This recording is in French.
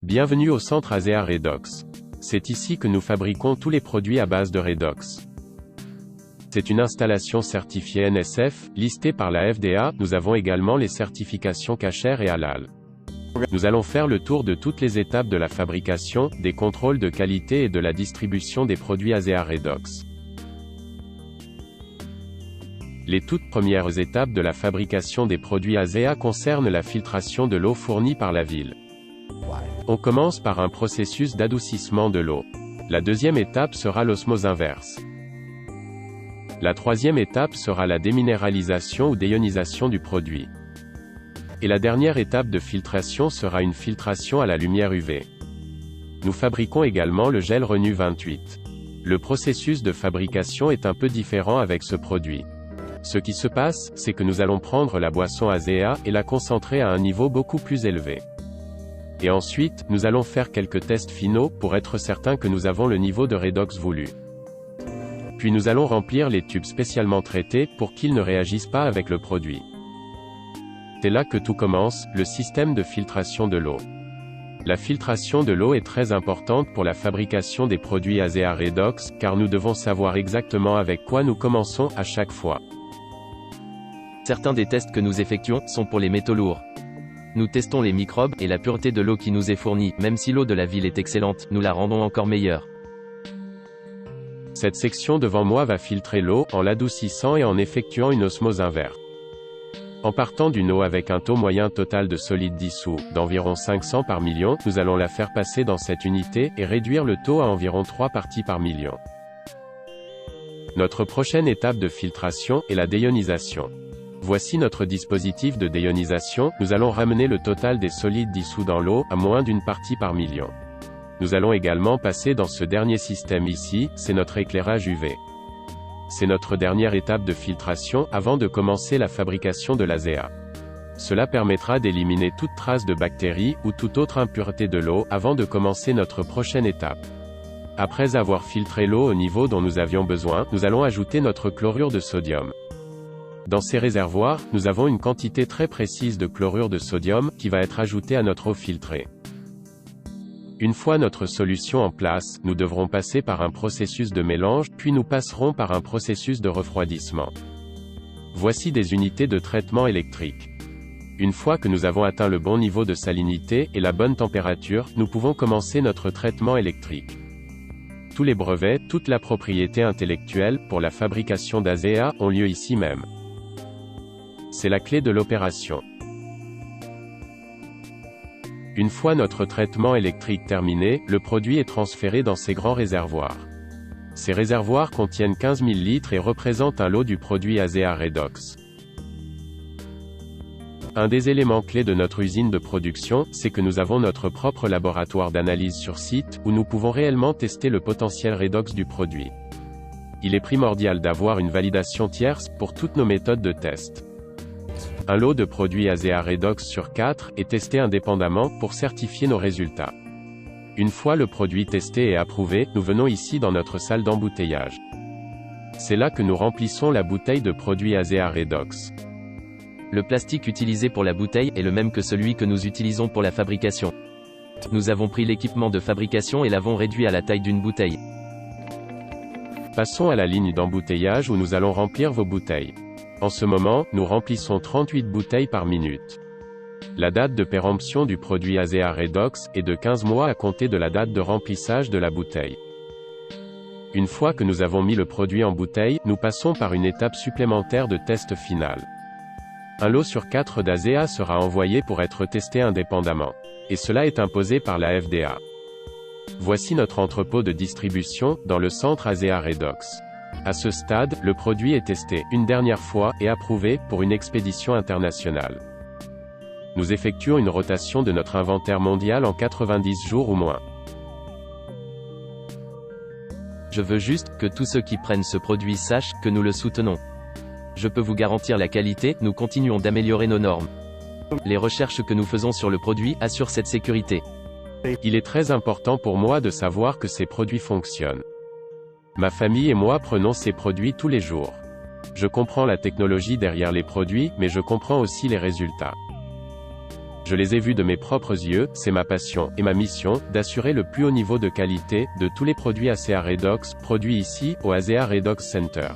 Bienvenue au centre ASEA Redox. C'est ici que nous fabriquons tous les produits à base de Redox. C'est une installation certifiée NSF, listée par la FDA. Nous avons également les certifications Kasher et Halal. Nous allons faire le tour de toutes les étapes de la fabrication, des contrôles de qualité et de la distribution des produits ASEA Redox. Les toutes premières étapes de la fabrication des produits ASEA concernent la filtration de l'eau fournie par la ville. On commence par un processus d'adoucissement de l'eau. La deuxième étape sera l'osmose inverse. La troisième étape sera la déminéralisation ou déionisation du produit. Et la dernière étape de filtration sera une filtration à la lumière UV. Nous fabriquons également le gel Renew 28. Le processus de fabrication est un peu différent avec ce produit. Ce qui se passe, c'est que nous allons prendre la boisson ASEA et la concentrer à un niveau beaucoup plus élevé. Et ensuite, nous allons faire quelques tests finaux pour être certains que nous avons le niveau de Redox voulu. Puis nous allons remplir les tubes spécialement traités pour qu'ils ne réagissent pas avec le produit. C'est là que tout commence, le système de filtration de l'eau. La filtration de l'eau est très importante pour la fabrication des produits ASEA Redox, car nous devons savoir exactement avec quoi nous commençons à chaque fois. Certains des tests que nous effectuons sont pour les métaux lourds. Nous testons les microbes et la pureté de l'eau qui nous est fournie. Même si l'eau de la ville est excellente, nous la rendons encore meilleure. Cette section devant moi va filtrer l'eau, en l'adoucissant et en effectuant une osmose inverse. En partant d'une eau avec un taux moyen total de solide dissous, d'environ 500 par million, nous allons la faire passer dans cette unité, et réduire le taux à environ 3 parties par million. Notre prochaine étape de filtration est la déionisation. Voici notre dispositif de déionisation. Nous allons ramener le total des solides dissous dans l'eau, à moins d'une partie par million. Nous allons également passer dans ce dernier système ici, c'est notre éclairage UV. C'est notre dernière étape de filtration, avant de commencer la fabrication de l'ASEA. Cela permettra d'éliminer toute trace de bactéries, ou toute autre impureté de l'eau, avant de commencer notre prochaine étape. Après avoir filtré l'eau au niveau dont nous avions besoin, nous allons ajouter notre chlorure de sodium. Dans ces réservoirs, nous avons une quantité très précise de chlorure de sodium, qui va être ajoutée à notre eau filtrée. Une fois notre solution en place, nous devrons passer par un processus de mélange, puis nous passerons par un processus de refroidissement. Voici des unités de traitement électrique. Une fois que nous avons atteint le bon niveau de salinité, et la bonne température, nous pouvons commencer notre traitement électrique. Tous les brevets, toute la propriété intellectuelle, pour la fabrication d'ASEA, ont lieu ici même. C'est la clé de l'opération. Une fois notre traitement électrique terminé, le produit est transféré dans ces grands réservoirs. Ces réservoirs contiennent 15 000 litres et représentent un lot du produit ASEA Redox. Un des éléments clés de notre usine de production, c'est que nous avons notre propre laboratoire d'analyse sur site, où nous pouvons réellement tester le potentiel Redox du produit. Il est primordial d'avoir une validation tierce, pour toutes nos méthodes de test. Un lot de produits ASEA Redox sur 4 est testé indépendamment, pour certifier nos résultats. Une fois le produit testé et approuvé, nous venons ici dans notre salle d'embouteillage. C'est là que nous remplissons la bouteille de produits ASEA Redox. Le plastique utilisé pour la bouteille est le même que celui que nous utilisons pour la fabrication. Nous avons pris l'équipement de fabrication et l'avons réduit à la taille d'une bouteille. Passons à la ligne d'embouteillage où nous allons remplir vos bouteilles. En ce moment, nous remplissons 38 bouteilles par minute. La date de péremption du produit ASEA Redox est de 15 mois à compter de la date de remplissage de la bouteille. Une fois que nous avons mis le produit en bouteille, nous passons par une étape supplémentaire de test final. Un lot sur 4 d'ASEA sera envoyé pour être testé indépendamment. Et cela est imposé par la FDA. Voici notre entrepôt de distribution, dans le centre ASEA Redox. À ce stade, le produit est testé, une dernière fois, et approuvé, pour une expédition internationale. Nous effectuons une rotation de notre inventaire mondial en 90 jours ou moins. Je veux juste que tous ceux qui prennent ce produit sachent que nous le soutenons. Je peux vous garantir la qualité, nous continuons d'améliorer nos normes. Les recherches que nous faisons sur le produit assurent cette sécurité. Il est très important pour moi de savoir que ces produits fonctionnent. Ma famille et moi prenons ces produits tous les jours. Je comprends la technologie derrière les produits, mais je comprends aussi les résultats. Je les ai vus de mes propres yeux, c'est ma passion, et ma mission, d'assurer le plus haut niveau de qualité, de tous les produits ASEA Redox, produits ici, au ASEA Redox Center.